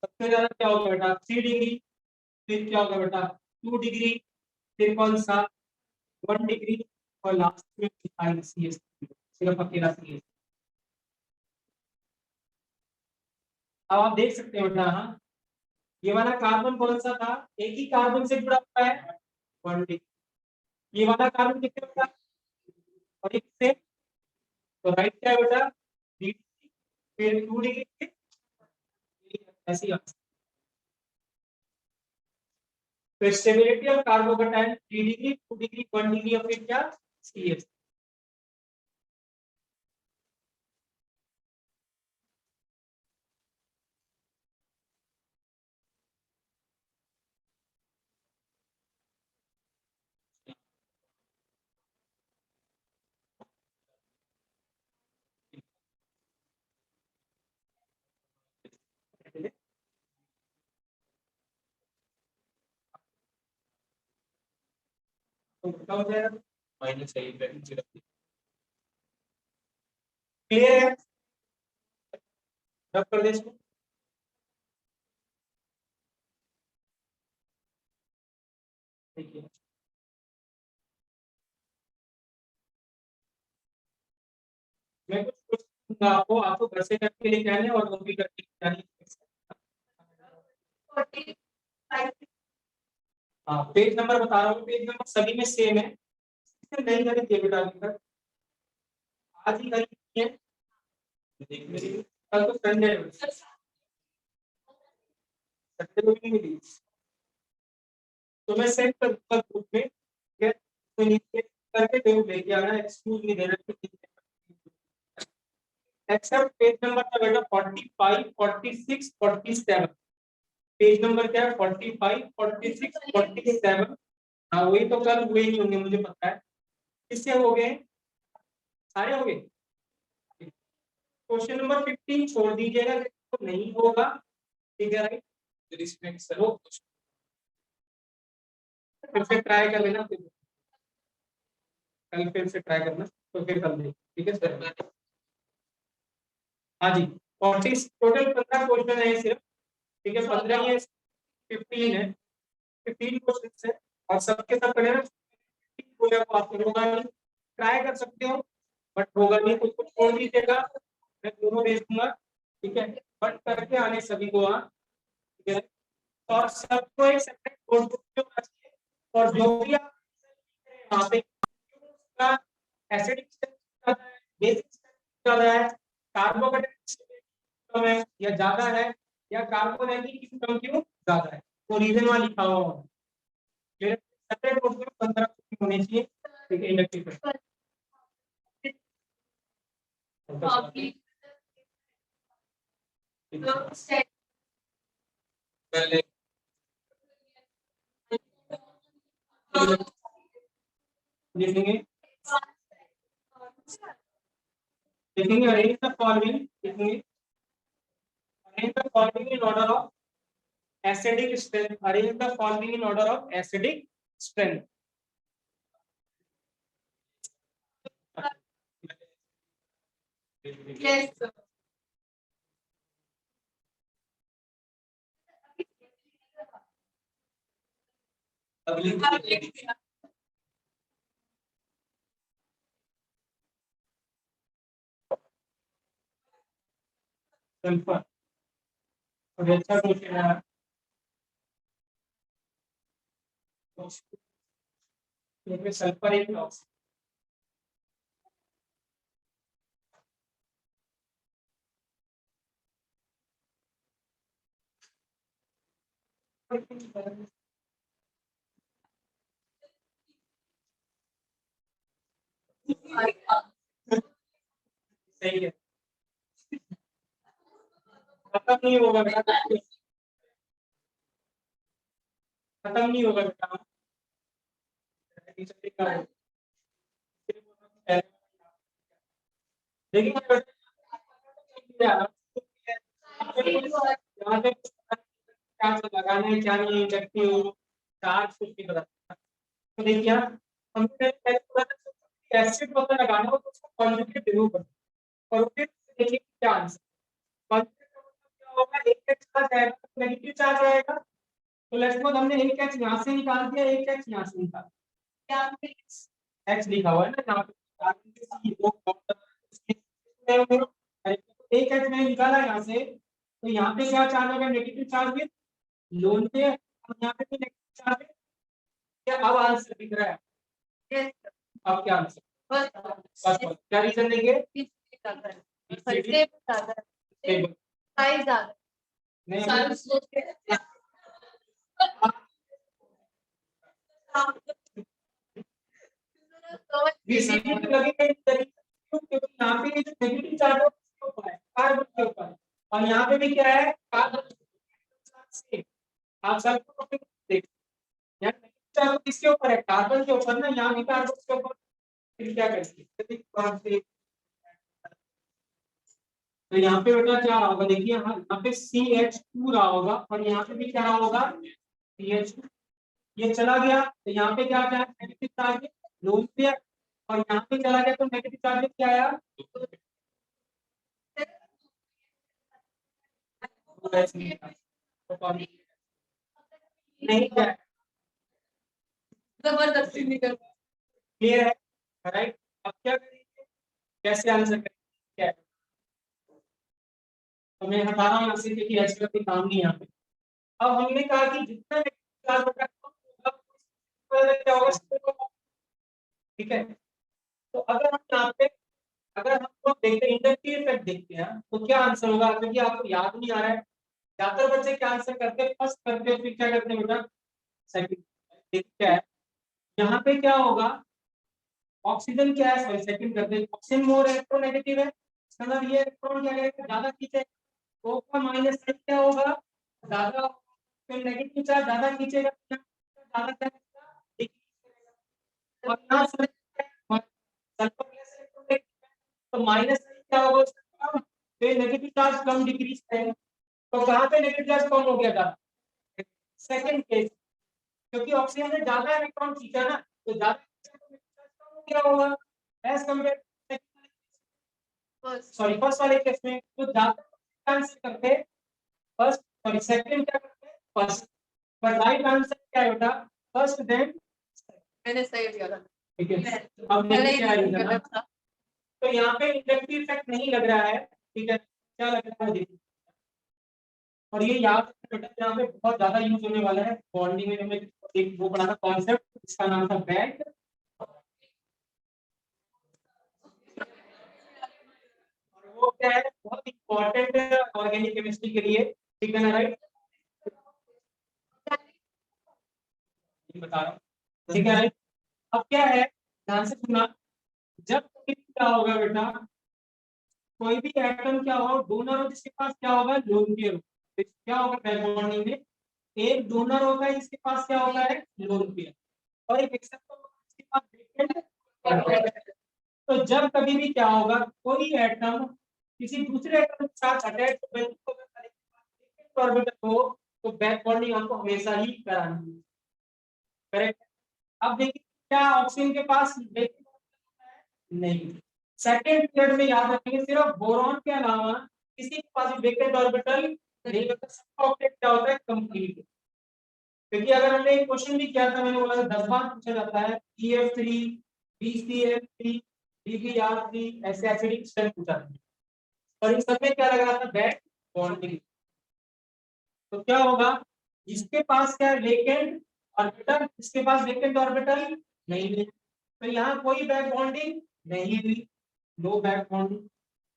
सबसे ज्यादा क्या होगा बेटा, 3 डिग्री, फिर क्या होगा बेटा, 2 डिग्री, फिर कौन सा, 1 डिग्री, और लास्ट में CH, सिर्फ अकेला CH। अब आप देख सकते हो बेटा, हाँ, ये वाला कार्बन कौन सा था, एक ही कार्बन से जुड़ा हुआ है, 1 डिग्री, ये वाला कार्बन कितने का, और एक से, तो राइट क्या है बेटा, 3 डिग्री, फिर 2 डिग्री, ऐसी आंसर। तो stability of carbocation 3 degree, 2 degree, 1 degree, और फिर क्या, CH। तो क्या हो जाएगा, माइनस है, क्लियर है, रब कर दे इसको। देखिए मैं कुछ आपको आपको घर से करके लेके आने और वो भी करके लेके आनी। हाँ पेज नंबर बता रहा हूँ, पेज नंबर सभी में सेम है, नहीं करी थी बेटा अभी तक, आज ही करी है, कल तो संडे है, संडे को भी नहीं मिली, तो मैं सेंड कर दूंगा ग्रुप में, ठीक है, तो नीचे करके जरूर लेके आना, एक्सक्यूज नहीं देना, एक्सेप्ट पेज नंबर का बेटा 45, 46, 47, पेज नंबर क्या है 45, 46, 47। हाँ वही तो कल हुए नहीं होंगे मुझे पता है, किससे हो गए, सारे हो गए। क्वेश्चन नंबर 15 छोड़ दीजिएगा, तो नहीं होगा, ठीक है राइट, रिस्पेक्ट सर, वो फिर से ट्राई कर लेना, फिर कल फिर से ट्राई करना, तो फिर कर लेंगे, ठीक है सर। हाँ जी, 40 टोटल 15 क्वेश्चन है सिर्फ, ठीक है, 15 ये 15 है, 15 क्वेश्चन है, और सबके सब करें को आपको होगा नहीं, ट्राई कर सकते हो बट होगा नहीं, तो उसको छोड़ दीजिएगा, मैं दोनों भेज दूंगा, ठीक है, बट करके आने सभी को, हाँ ठीक है, और सबको एक सेपरेट नोटबुक में होना चाहिए, और जो भी आप यहाँ पे एसिडिक ज्यादा है, बेसिक ज्यादा है, कार्बोहाइड्रेट कम है या ज्यादा है, या कार्बोनेटिक कम क्यों ज्यादा है, तो रीजन वहां लिखा हुआ है, सेपरेट नोटबुक में 15 होने चाहिए, ठीक है, इंडक्टिव पहले लिखेंगे, लिखेंगे अरेंज द फॉलोइंग, लिखेंगे arrange the following in order of acidic strength, arrange the following in order of acidic strength, Yes, sir. Sulphur, और अच्छा क्वेश्चन है, इसमें सल्फर एक टॉक्सिक, सही है, खत्म नहीं होगा बेटा, खत्म नहीं होगा बेटा, देखिए यहाँ पे क्या लगाना है क्या नहीं करती हो, चार्ज कुछ नहीं पता, तो देखिए हमने पहले बोला था एसिड पता लगाना हो तो उसको कॉन्जुगेट जरूर करना, और फिर देखिए क्या आंसर, कॉन्जुगेट का मतलब क्या होगा, एक एच चार्ज आएगा तो नेगेटिव चार्ज आएगा, तो लेट्स सपोज हमने एक एच यहाँ से निकाल दिया, एक एच यहाँ से निकाल दिया, एच लिखा हुआ है ना यहाँ पे, एक एच मैंने निकाला यहाँ से, तो यहाँ पे क्या चार्ज होगा, नेगेटिव चार्ज विद लोन पे, और यहाँ पे भी नेगेटिव चार्ज है, क्या अब आंसर दिख रहा है, Yes, sir. अब क्या आंसर, बस क्या रीजन देंगे, ज्यादा है, ज्यादा है, स्टेबल साइज ज्यादा नहीं, साइज सोच के रिसीविंग लगेगा इस तरीके से, क्योंकि यहाँ पे ये जो नेगेटिव चार्ज है उसके ऊपर है, कार्बन के ऊपर, और यहाँ पे भी क्या है, कार्बन से, आप सबको देख, यहाँ नेगेटिव चार्ज किसके ऊपर है, कार्बन के ऊपर ना, यहाँ भी कार्बन के ऊपर, फिर क्या करेंगे, तो यहाँ पे बेटा क्या रहा होगा, देखिए यहाँ पे CH2 रहा होगा, और यहाँ पे भी क्या रहा होगा, CH2, ये चला गया तो यहाँ पे क्या क्या नेगेटिव चार्ज लोन पे, और यहाँ पे चला गया तो नेगेटिव चार्ज क्या आया, नहीं क्या जबरदस्ती नहीं कर क्लियर है, राइट, अब क्या करेंगे, कैसे आंसर करेंगे, क्या है? तो मैं हटा रहा हूँ यहाँ से क्योंकि एच का कोई काम नहीं है यहाँ पे। अब हमने कहा कि जितना नेगेटिव चार्ज होगा क्या होगा, ठीक है। तो अगर हम यहाँ पे अगर हम लोग देखते हैं इंडक्टिव इफेक्ट देखते हैं तो क्या आंसर होगा, क्योंकि आपको याद नहीं आ रहा है। ज्यादातर बच्चे क्या आंसर करते हैं, फर्स्ट करते हैं फिर क्या करते हैं बेटा, सेकंड। देखिए क्या है यहाँ पे क्या होगा, ऑक्सीजन क्या है, सॉरी सेकंड करते हैं, ऑक्सीजन मोर इलेक्ट्रोनेगेटिव है, इसका मतलब ये इलेक्ट्रॉन क्या करेगा, ज्यादा खींचेगा। O का माइनस साइन क्या होगा, ज्यादा, फिर नेगेटिव चार्ज ज्यादा खींचेगा, ज्यादा क्या करेगा, decrease करेगा। और यहाँ सल्फर गैस इलेक्ट्रोनेगेटिव है, तो माइनस साइन क्या होगा उसका कम, तो नेगेटिव चार्ज कम डिक्रीज करेगा। तो कहाँ पे नेगेटिव चार्ज कम हो गया था, सेकंड केस, क्योंकि ऑक्सीजन ने ज्यादा इलेक्ट्रॉन खींचा ना, तो ज्यादा क्या होगा एज कंपेयर, सॉरी फर्स्ट वाले केस में तो ज्यादा आंसर करते फर्स्ट, सॉरी सेकंड क्या करते फर्स्ट, पर राइट आंसर क्या है बेटा, फर्स्ट देन, मैंने सही दिया था। ठीक है। मैं- अब पहले देखिए ही क्या है गलत ना, था। तो यहाँ पे इंडक्टिव इफेक्ट नहीं लग रहा है, ठीक है, क्या लग रहा है देखिए। और ये याद रखना बेटा, यहाँ पे बहुत ज्यादा यूज होने वाला है बॉन्डिंग में, हमें एक वो पढ़ा था कॉन्सेप्ट, इसका नाम था बैक, और वो क्या है बहुत इंपॉर्टेंट ऑर्गेनिक केमिस्ट्री के लिए, ठीक है ना, राइट, बता रहा हूँ, ठीक है राइट। अब क्या है ध्यान से सुनना, जब कभी क्या होगा बेटा, कोई भी एटम क्या हो, डोनर हो जिसके पास क्या होगा, लोन पेयर, तो क्या होगा बैक बॉन्डिंग में, एक डोनर होगा है जिसके पास क्या होगा है लोन पेयर, और एक एक्सेप्टर होगा जिसके पास वेकेंट। तो जब कभी भी क्या होगा, कोई एटम किसी दूसरे एटम के साथ अटैच ऑर्बिटल हो, तो बैक बॉन्डिंग आपको हमेशा ही करानी है, करेक्ट। अब देखिए क्या ऑक्सीजन के पास नहीं, सेकंड पीरियड में याद रखेंगे सिर्फ बोरॉन के अलावा किसी के पास भी वेकेंट ऑर्बिटल नहीं होता, सबका ऑक्टेट क्या होता है, कंप्लीट। क्योंकि अगर हमने एक क्वेश्चन भी किया था, मैंने बोला 10 बार पूछा जाता है, EF3 BCl3 BBr3 ऐसे एसिडिक स्ट्रेंथ पूछा था, और इन सब में क्या लग रहा था, बैक बॉन्डिंग। तो क्या होगा, जिसके पास क्या है वेकेंट ऑर्बिटल, जिसके पास वेकेंट ऑर्बिटल नहीं है, तो यहाँ कोई बैक बॉन्डिंग नहीं हुई, नो बैक बॉन्डिंग।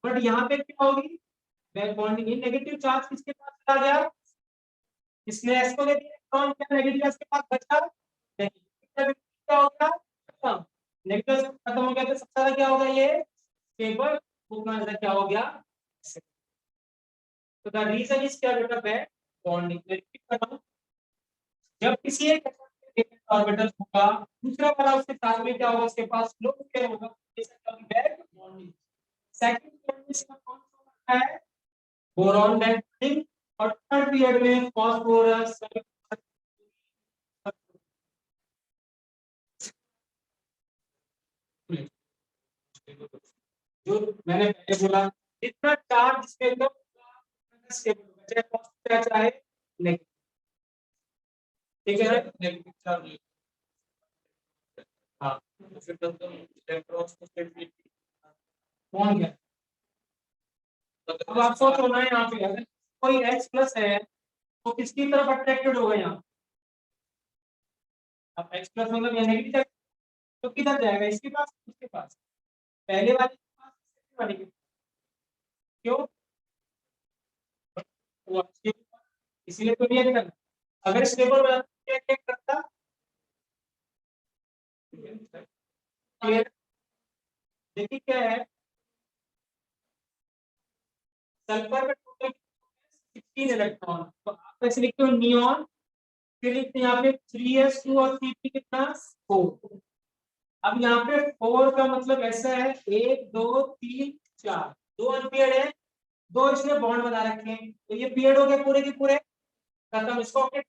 बट यहाँ पे क्या होगी, बैक बॉन्डिंग, नेगेटिव चार्ज किसके पास चला गया, इसने एस को ले दिया इलेक्ट्रॉन, क्या नेगेटिव इसके पास बचा नहीं, क्या होगा खत्म, नेगेटिव खत्म हो गया, तो सबसे ज्यादा क्या होगा, ये स्टेबल, उतना ज्यादा क्या हो गया। तो द रीजन इज क्या बेटा, बैक बॉन्डिंग। रिपीट कर रहा हूं, जब किसी एक ऑर्बिटल होगा, दूसरा वाला उसके साथ में क्या होगा, उसके पास लोन पेयर होगा, जैसे बैक बॉन्डिंग। सेकंड पीरियड में इसका कौन सा होता है, बोरॉन बैक बॉन्डिंग, और थर्ड पीरियड में फास्फोरस, जो मैंने पहले बोला, जितना चार्ज इसमें कम स्टेबल होगा, चाहे पॉजिटिव चाहे नेगेटिव, ठीक है, नेगेटिव चार्ज, हाँ, तो फिर तो इलेक्ट्रॉन्स को स्टेबिलिटी कौन गया। अब आप सोचो ना, यहाँ पे अगर कोई H प्लस है तो किसकी तरफ अट्रैक्टेड होगा यहाँ, अब H प्लस मतलब ये नेगेटिव, तो किधर जाएगा, इसके पास उसके पास, पहले वाले के पास सेकंड वाले के पास, क्यों, वो इसीलिए तो रिएक्ट करना, अगर स्टेबल हो जाता तो क्या रिएक्ट करता, क्लियर। देखिए क्या है, सल्फर का टोटल 16 इलेक्ट्रॉन, तो आप ऐसे लिखते हो नियॉन, फिर लिखते हैं यहाँ पे 3s2 और 3p कितना 4। अब यहाँ पे 4 का मतलब ऐसा है 1 2 3 4, 2 अनपेयर्ड है, 2 इसने बॉन्ड बना रखे हैं, तो ये पेयर्ड हो गए पूरे के पूरे, खत्म इसको ऑक्टेट।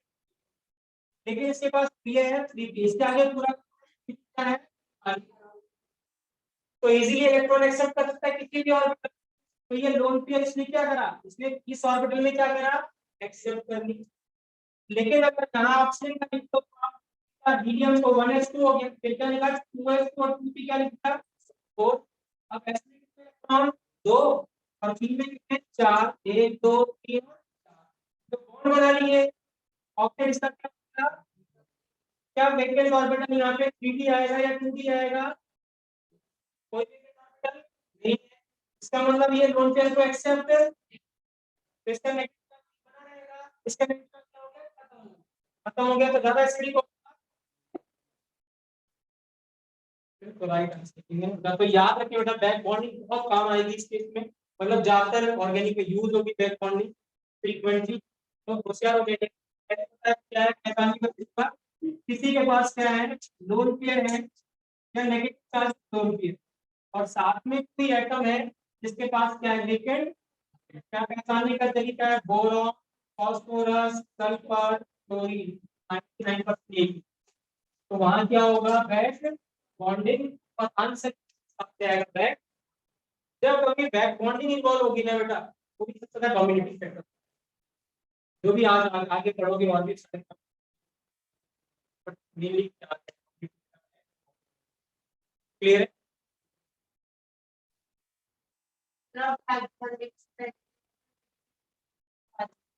लेकिन इसके पास 3 है 3p, इसके आगे पूरा कितना है, तो इजीली इलेक्ट्रॉन एक्सेप्ट कर सकता है किसी भी ऑर्बिटल। तो ये लोन पेयर इसने क्या करा, इसने इस ऑर्बिटल में क्या करा, एक्सेप्ट कर ली। लेकिन अगर यहाँ ऑक्सीजन का लिख दो, हीलियम को 1s2 हो गया, फिर क्या लिखा 2s2 और 2p क्या लिखा 4। अब ऐसे कितने इलेक्ट्रॉन 2, और फिर में कितने 4 1 2 3 तो बॉन्ड बना लिए। ऑक्टेट इसका क्या होगा? क्या वैकेंट ऑर्बिटल यहाँ पे 3d आएगा या 2d आएगा? कोई वैकेंट ऑर्बिटल नहीं है। इसका मतलब ये लोन पेयर को एक्सेप्ट, तो इसका नेगेटिव बना रहेगा। इसका नेगेटिव क्या हो गया? खत्म हो गया। तो ज्यादा स्टडी को तो राइट आंसर। तो याद रखिए बेटा, बैक बॉन्डिंग बहुत काम आएगी इस केस में। मतलब ज्यादातर ऑर्गेनिक में यूज होगी बैक बॉन्डिंग फ्रीक्वेंटली। तो होशियार हो गए। क्या है पहचान की इसका? किसी के पास क्या है, लोन पेयर है या नेगेटिव चार्ज लोन पेयर, और साथ में कोई एटम है जिसके पास क्या है, वेकेंट। क्या पहचानने का तरीका है? Boron, phosphorus, sulphur, chlorine 99%। तो वहां क्या होगा? बैक बॉन्डिंग और अनसेट बैक। जब कभी बैक बॉन्डिंग इन्वॉल्व होगी ना बेटा, वो भी सबसे ज्यादा डोमिनेटिंग फैक्टर, जो भी आज आगे पढ़ोगे और भी मेनली क्लियर है?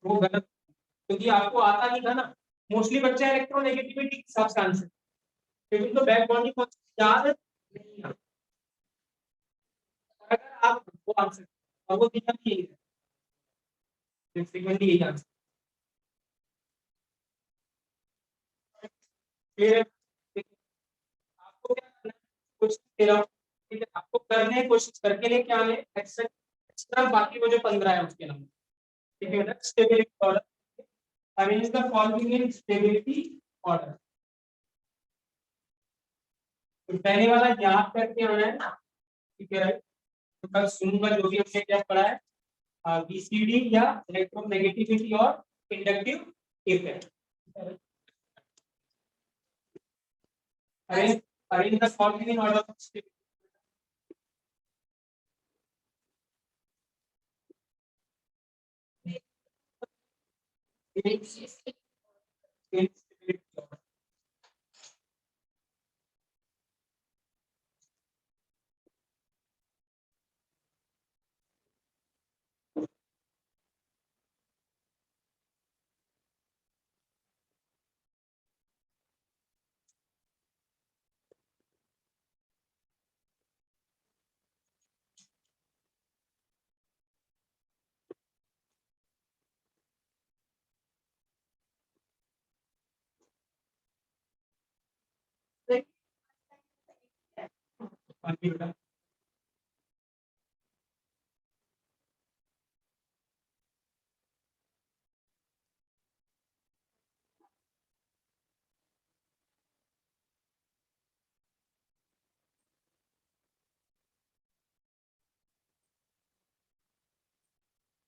वो गलत, क्योंकि आपको आता नहीं था ना। मोस्टली बच्चे इलेक्ट्रोनेगेटिविटी के हिसाब से आंसर, क्योंकि तो बैक बॉन्डिंग को याद नहीं आता। अगर आप वो आंसर और वो दिया नहीं है, फ्रीक्वेंटली यही आंसर क्लियर है। आपको क्या करना है, कुछ दे रहा हूं, ठीक है? आपको करने की कोशिश करके लेके आने एक्स्ट्रा एक्स्ट्रा बाकी वो जो 15 है उसके अलावा, ठीक है बेटा? Stability order, arrange the following in stability order. तो पहले वाला याद करके आना है, ठीक है? तो कल सुनूंगा जो भी हमने क्या पढ़ा है, बीसीडी या इलेक्ट्रोनेगेटिविटी और inductive effect. Arrange arrange the following in order of stability.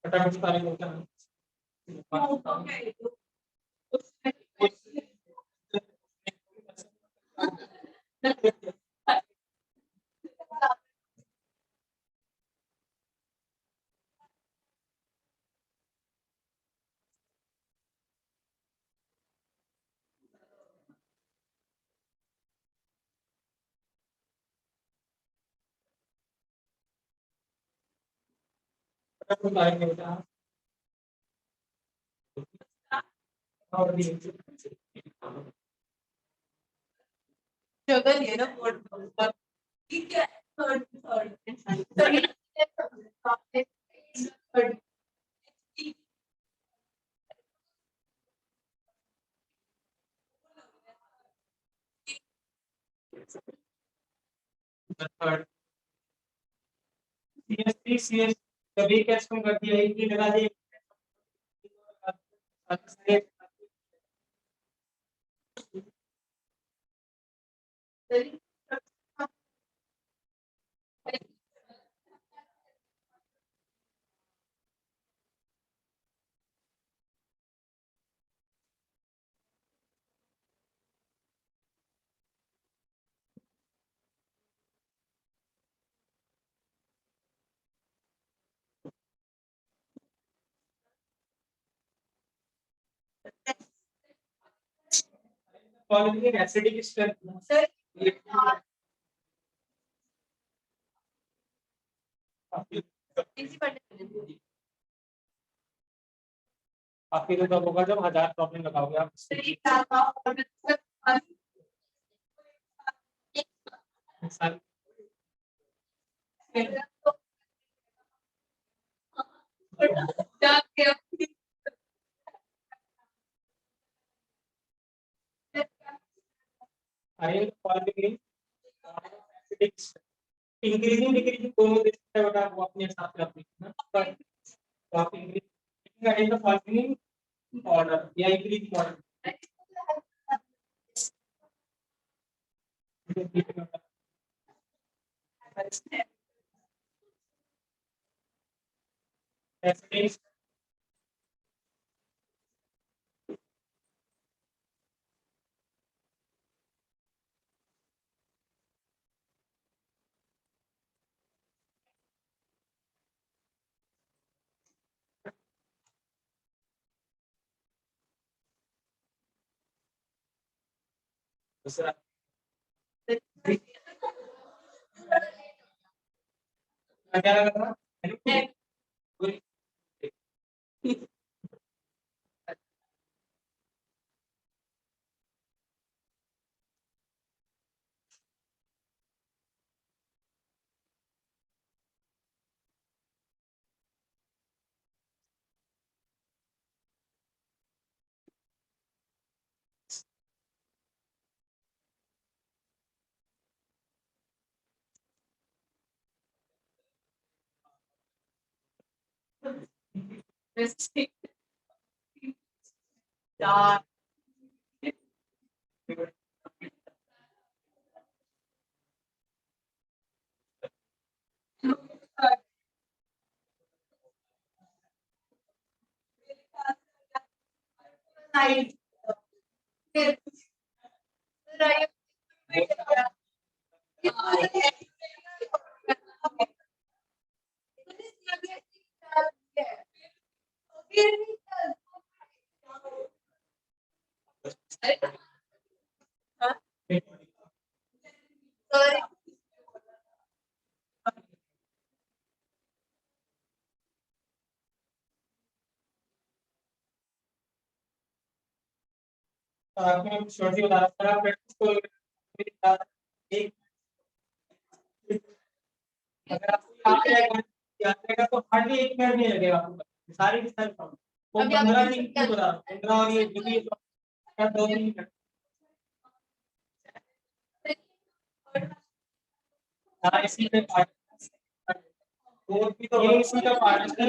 फटाफट सारे होता है। फटाफट सारे होता है। और भी जगह ये ना फोर्थ ठीक है थर्ड थर्ड थर्ड थर्ड सीएस3 सीएस कभी कैसे कम कर दिया, एक ही लगा दिए। फॉलोइंग एसिडिक स्ट्रेंथ सर इसी पढ़ने बाकी तो तब होगा जब 1000 प्रॉब्लम लगाओगे आप। साल अरे इंक्रीजिंग डिक्रीजिंग दोनों दे सकते हैं बेटा, वो अपने हिसाब से आप लिखना। पर तो आप increasing in the following order या इंक्रीजिंग ऑर्डर। Yes, दूसरा क्या लगा था? आपने छोटी बता रहा था प्रैक्टिस को एक अगर आपको याद रहेगा तो हार्डली 1 मिनट नहीं लगेगा आपको सारी की सारी प्रॉब्लम। वो 15 दिन की बता 15 और ये जो भी 2 मिनट। हाँ इसी पे वो भी तो ये इसी का पार्ट है।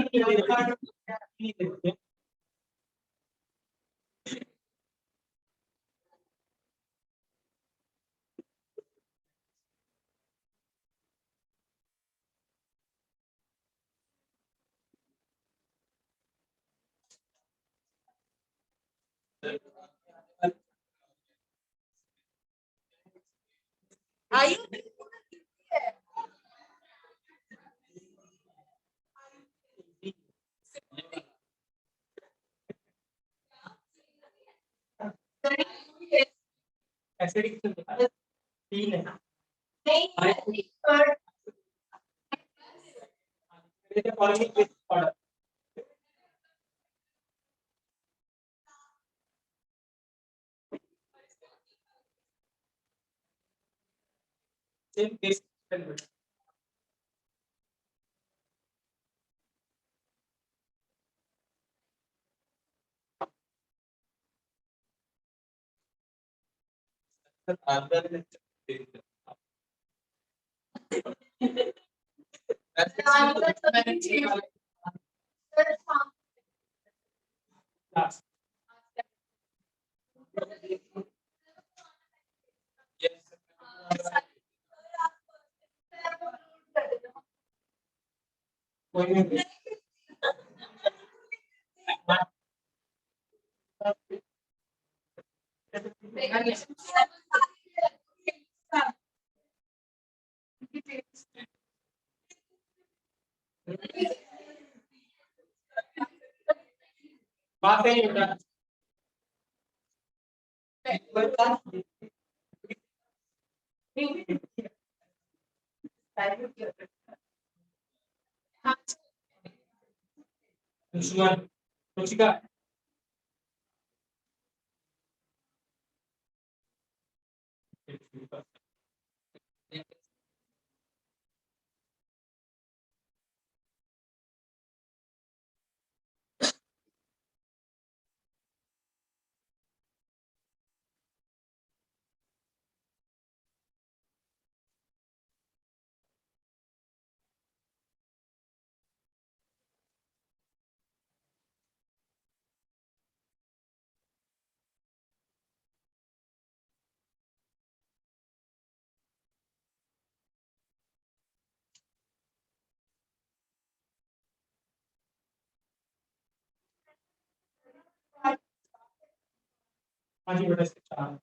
आयु ऐसे डिक्शन बता 3 है नहीं ऑर्डर सेम बेसिक कोई नहीं बात नहीं होता दुश्मन रुचिका 5 बटा 4।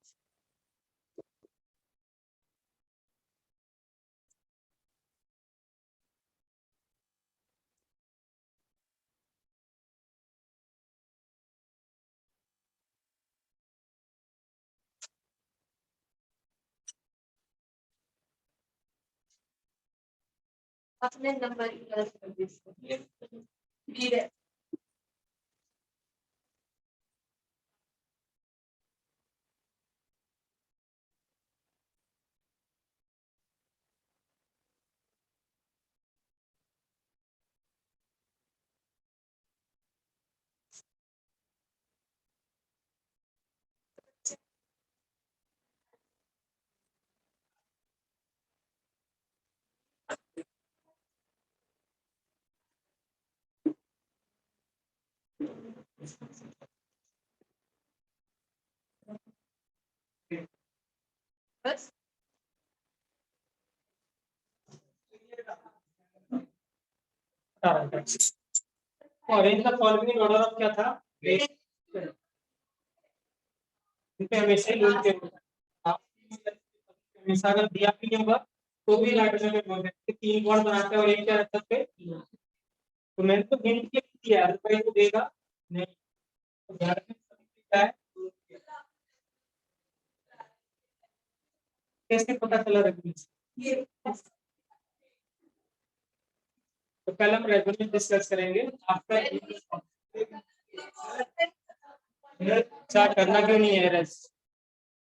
अपने नंबर की गलत कर दी इसको। गिरे। बस arrange the following order of क्या था? इनपे हमेशा ही बोलते हो आप, हमेशा अगर दिया भी नहीं होगा तो भी नाइट्रोजन में बोल देते 3 बॉन्ड बनाते हैं और एक क्या रहता है? तो मैंने तो हिंट के लिए दिया है, तो देगा नहीं। तो ध्यान रखना क्या है, कैसे पता चला रेजोनेंस? ये तो कल हम रेजोनेंस डिस्कस करेंगे आफ्टर। क्या करना क्यों नहीं है रेस?